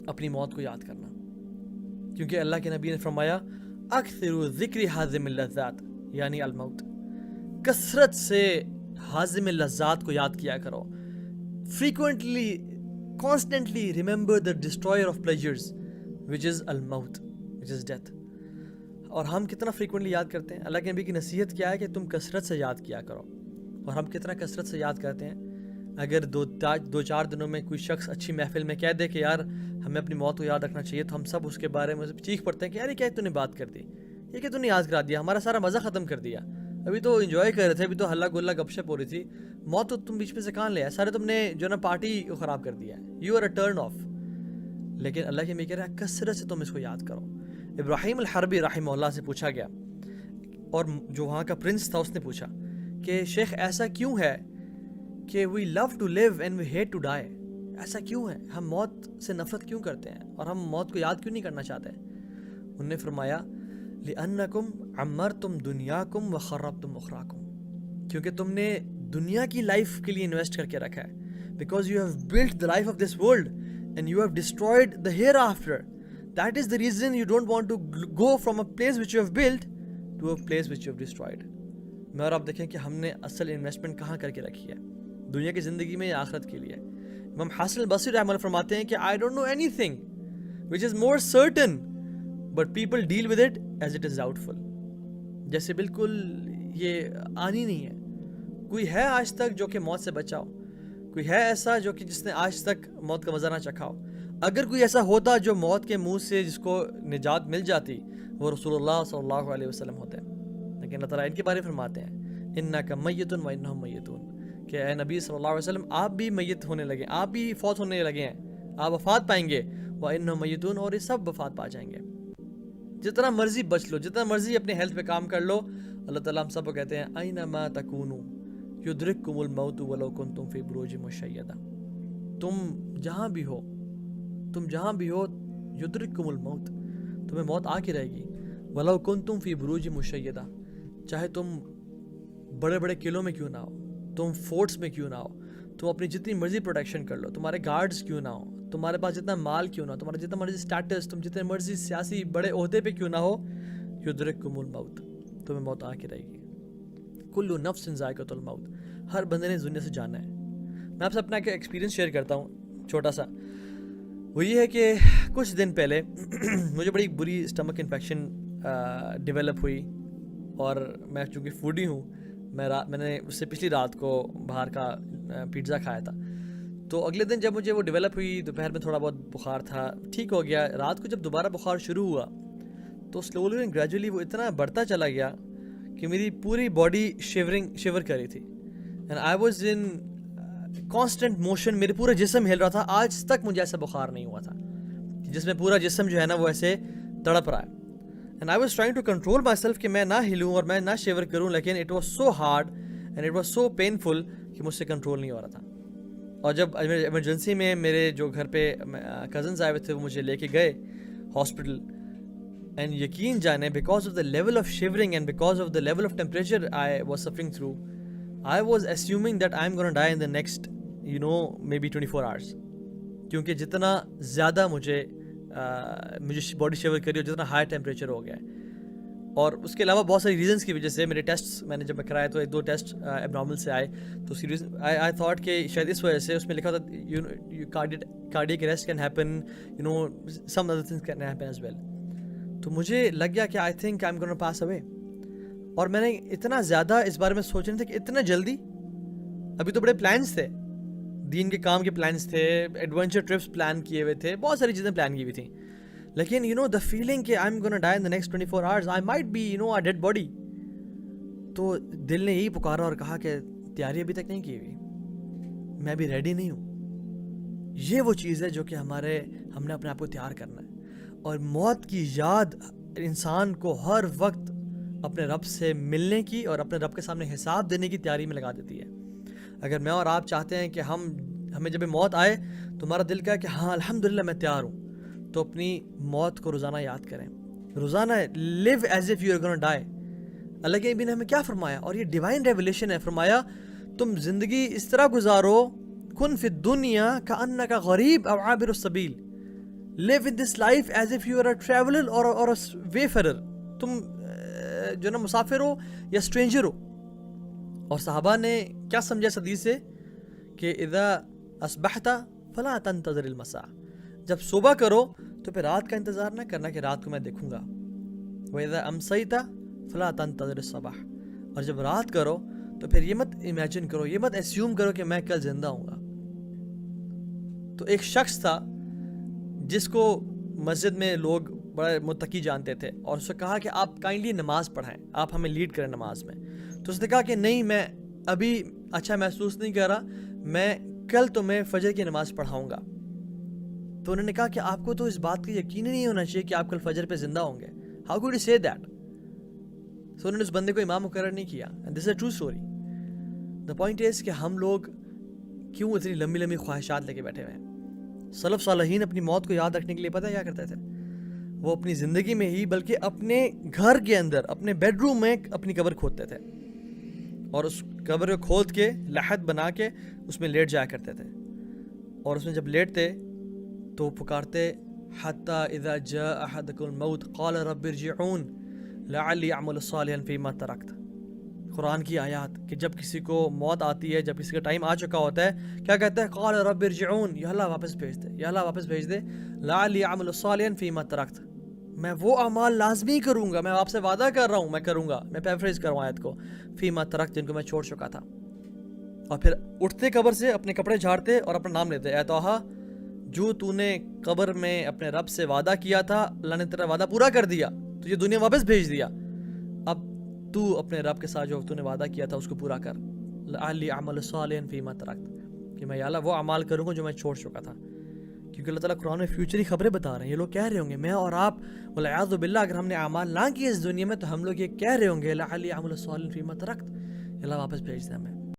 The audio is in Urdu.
اپنی موت کو یاد کرنا، کیونکہ اللہ کے نبی نے فرمایا اکثر ذکر حازم اللذات یعنی الموت، کثرت سے حازم لذات کو یاد کیا کرو. Frequently constantly remember the destroyer of pleasures which is الموت، وچ از ڈیتھ. اور ہم کتنا فریکوینٹلی یاد کرتے ہیں؟ اللہ کے نبی کی نصیحت کیا ہے کہ تم کثرت سے یاد کیا کرو. اور ہم کتنا کثرت سے یاد کرتے ہیں؟ اگر دو چار دنوں میں کوئی شخص اچھی محفل میں کہہ دے کہ یار ہمیں اپنی موت کو یاد رکھنا چاہیے، تو ہم سب اس کے بارے میں چیخ پڑتے ہیں کہ یار یہ کیا تو نے بات کر دی، یہ کہ تو نے یاد کرا دیا، ہمارا سارا مزہ ختم کر دیا، ابھی تو انجوائے کر رہے تھے، ابھی تو ہلا گلا گپ شپ ہو رہی تھی، موت تو تم بیچ میں سے کہاں لے آئے، سارے تم نے جو نا پارٹی کو خراب کر دیا ہے، you are a turn off. لیکن اللہ کے نبی کہہ رہا ہے کثرت سے تم اس کو یاد کرو. ابراہیم الحربی رحمہ اللہ سے پوچھا گیا، اور جو وہاں کا پرنس تھا اس نے پوچھا کہ شیخ ایسا کیوں ہے کہ we love to live and we hate to die, ایسا کیوں ہے، ہم موت سے نفرت کیوں کرتے ہیں اور ہم موت کو یاد کیوں نہیں کرنا چاہتے؟ انہوں نے فرمایا لِأَنَّكُمْ عَمَّرْتُمْ دُنْيَاكُمْ وَخَرَّبْتُمْ أُخْرَاكُمْ، کیونکہ تم نے دنیا کی لائف کے لیے انویسٹ کر کے رکھا ہے. Because you have built the life of this world and you have destroyed the hereafter. That is the reason you don't want to go from a place which you have built to a place which you have destroyed. میں اور آپ دیکھیں کہ ہم نے اصل انویسٹمنٹ کہاں کر کے رکھی ہے، دنیا کی زندگی میں یا آخرت کے لیے؟ امام حسن البصری رحمہ اللہ فرماتے ہیں کہ I don't know anything which is more certain but people deal with it as it is doubtful. جیسے بالکل یہ آنی نہیں ہے. کوئی ہے آج تک جو کہ موت سے بچا ہو؟ کوئی ہے ایسا جو کہ جس نے آج تک موت کا مزہ نہ چکھا ہو؟ اگر کوئی ایسا ہوتا جو موت کے منہ سے جس کو نجات مل جاتی، وہ رسول اللہ صلی اللہ علیہ وسلم ہوتے. لیکن اللہ تعالیٰ ان کے بارے میں فرماتے ہیں انک میت و انہم میتون، کہ اے نبی صلی اللہ علیہ وسلم آپ بھی میت ہونے لگے، آپ بھی فوت ہونے لگے ہیں، آپ وفات پائیں گے. وانہم میتون، اور یہ سب وفات پا جائیں گے. جتنا مرضی بچ لو، جتنا مرضی اپنے ہیلتھ پہ کام کر لو، اللہ تعالیٰ ہم سب کو کہتے ہیں اینما تکونوا یدرککم الموت ولو کنتم فی بروج مشیدہ. تم جہاں بھی ہو، تم جہاں بھی ہو، یدرککم الموت، تمہیں موت آ کے رہے گی. ولو کنتم فی بروج مشیدہ، چاہے تم بڑے بڑے قلعوں میں کیوں نہ ہو، تم فورٹس میں کیوں نہ ہو، تم اپنی جتنی مرضی پروٹیکشن کر لو، تمہارے گارڈز کیوں نہ ہو، تمہارے پاس جتنا مال کیوں نہ ہو، تمہارا جتنا مرضی اسٹیٹس، تم جتنے مرضی سیاسی بڑے عہدے پہ کیوں نہ ہو، یدرککم الموت، تمہیں موت آ کے رہے گی. کل نفس ذائقۃ الموت، ہر بندے نے اس دنیا سے جانا ہے. میں آپ سے اپنا ایک ایکسپیرینس شیئر کرتا ہوں چھوٹا سا. وہ یہ ہے کہ کچھ دن پہلے مجھے بڑی بری اسٹمک انفیکشن ڈیولپ ہوئی، اور میں چونکہ فوڈی ہوں، میں نے اس سے پچھلی رات کو باہر کا پیزا کھایا تھا. تو اگلے دن جب مجھے وہ ڈیولپ ہوئی، دوپہر میں تھوڑا بہت بخار تھا، ٹھیک ہو گیا. رات کو جب دوبارہ بخار شروع ہوا تو سلولی اینڈ گریجولی وہ اتنا بڑھتا چلا گیا کہ میری پوری باڈی شیور کر رہی تھی، and I was in constant motion. میرے پورا جسم ہل رہا تھا. آج تک مجھے ایسا بخار نہیں ہوا تھا جس میں پورا جسم جو ہے نا وہ ایسے تڑپ رہا ہے. And I was trying to control myself کہ میں نہ ہلوں اور میں نہ شیور کروں، لیکن it was so hard and it was so painful کہ مجھ سے کنٹرول نہیں ہو رہا تھا. اور جب ایمرجنسی میں میرے جو گھر پہ کزنز آئے ہوئے تھے وہ مجھے لے کے گئے ہاسپٹل، اینڈ یقین جانے because of the level of shivering and because of the level of temperature I was suffering through, I was assuming that I am gonna die in the next maybe 24 hours. کیونکہ جتنا زیادہ مجھے باڈی شیور کری اور جتنا ہائی ٹیمپریچر ہو گیا ہے. اور اس کے علاوہ بہت ساری ریزنس کی وجہ سے میرے ٹیسٹ میں نے جب میں کرایا تو 1-2 ٹیسٹ اب نارمل سے آئے. تو اس کی ریزن آئی تھاٹ کہ شاید اس وجہ سے اس میں لکھا تھا cardiac arrest can happen, some other things can happen as well. تو مجھے لگ گیا کہ آئی تھنک آئی ایم گونا پاس اوے. اور میں نے اتنا زیادہ اس بارے میں سوچنے تھے کہ اتنا جلدی، ابھی تو بڑے پلانس تھے، دین کے کام کے پلانس تھے، ایڈونچر ٹرپس پلان کیے ہوئے تھے، بہت ساری چیزیں پلان کی ہوئی تھیں. لیکن دا فیلنگ کہ I am gonna die in the next 24 hours، I might be a dead body. تو دل نے یہی پکارا اور کہا کہ تیاری ابھی تک نہیں کی ہوئی، میں ابھی ریڈی نہیں ہوں. یہ وہ چیز ہے جو کہ ہم نے اپنے آپ کو تیار کرنا ہے. اور موت کی یاد انسان کو ہر وقت اپنے رب سے ملنے کی اور اپنے رب کے سامنے حساب دینے کی تیاری میں لگا دیتی ہے. اگر میں اور آپ چاہتے ہیں کہ ہمیں جب موت آئے تو ہمارا دل کہے کہ ہاں الحمدللہ میں تیار ہوں، تو اپنی موت کو روزانہ یاد کریں. روزانہ live as if you are gonna die. اللہ کے نبی نے ہمیں کیا فرمایا، اور یہ ڈیوائن ریولیشن ہے. فرمایا تم زندگی اس طرح گزارو، کن فی الدنیا کأنک غریب او عابر السبیل، live in this life as if you are a traveler or a wayfarer. تم جو نا مسافر ہو یا اسٹرینجر ہو. اور صحابہ نے کیا سمجھا اس حدیث سے کہ اذا اصبحت فلا تنتظر المساء, جب صبح کرو تو پھر رات کا انتظار نہ کرنا کہ رات کو میں دیکھوں گا. واذا امسیت فلا تنتظر الصباح, اور جب رات کرو تو پھر یہ مت امیجن کرو, یہ مت اسیوم کرو کہ میں کل زندہ ہوں گا. تو ایک شخص تھا جس کو مسجد میں لوگ بڑا متقی جانتے تھے, اور اس نے کہا کہ آپ کائنڈلی نماز پڑھائیں, آپ ہمیں لیڈ کریں نماز میں. تو اس نے کہا کہ نہیں, میں ابھی اچھا محسوس نہیں کر رہا, میں کل تو میں فجر کی نماز پڑھاؤں گا. تو انہوں نے کہا کہ آپ کو تو اس بات کا یقین ہی نہیں ہونا چاہیے کہ آپ کل فجر پہ زندہ ہوں گے. ہاؤ کوڈ یو سے دیٹ؟ تو انہوں نے اس بندے کو امام مقرر نہیں کیا. This is a true story. The point is کہ ہم لوگ کیوں اتنی لمبی لمبی خواہشات لے کے بیٹھے ہوئے ہیں؟ سلف صالحین اپنی موت کو یاد رکھنے کے لیے پتہ کیا کرتے تھے؟ وہ اپنی زندگی میں ہی بلکہ اپنے گھر کے اندر اپنے بیڈ روم میں اپنی قبر کھودتے تھے, اور اس قبر کو کھود کے لحد بنا کے اس میں لیٹ جایا کرتے تھے. اور اس میں جب لیٹتے تو پکارتے حتی اذا جاء احدکم الموت قال رب ارجعون لعلی اعمل صالحا فیما ترکت. قرآن کی آیات کہ جب کسی کو موت آتی ہے, جب کسی کا ٹائم آ چکا ہوتا ہے, کیا کہتا ہے؟ قال رب ارجعون, یا اللہ واپس بھیج دے, یا اللہ واپس بھیج دے, لعلی اعمل صالحا فیما ترکت, میں وہ اعمال لازمی کروں گا, میں آپ سے وعدہ کر رہا ہوں میں کروں گا. میں پیرافریز کروں آیت کو, فیما ترکت, جن کو میں چھوڑ چکا تھا. اور پھر اٹھتے قبر سے اپنے کپڑے جھاڑتے اور اپنا نام لیتے, اے توحا جو تو نے قبر میں اپنے رب سے وعدہ کیا تھا, اللہ نے تیرا وعدہ پورا کر دیا, تجھے دنیا واپس بھیج دیا. اب تو اپنے رب کے ساتھ جو تو نے وعدہ کیا تھا اس کو پورا کر. لعلی اعمل صالحا فیما ترکت, کہ میں یا اللہ وہ اعمال کروں گا جو میں چھوڑ چکا تھا. کیونکہ اللہ تعالیٰ قرآن میں فیوچر کی خبریں بتا رہے ہیں. یہ لوگ کہہ رہے ہوں گے, میں اور آپ والعیاذ باللہ اگر ہم نے اعمال نہ کیے اس دنیا میں تو ہم لوگ یہ کہہ رہے ہوں گے لعلی اعمل صالحا فیما ترکت, اللہ واپس بھیج دے ہمیں.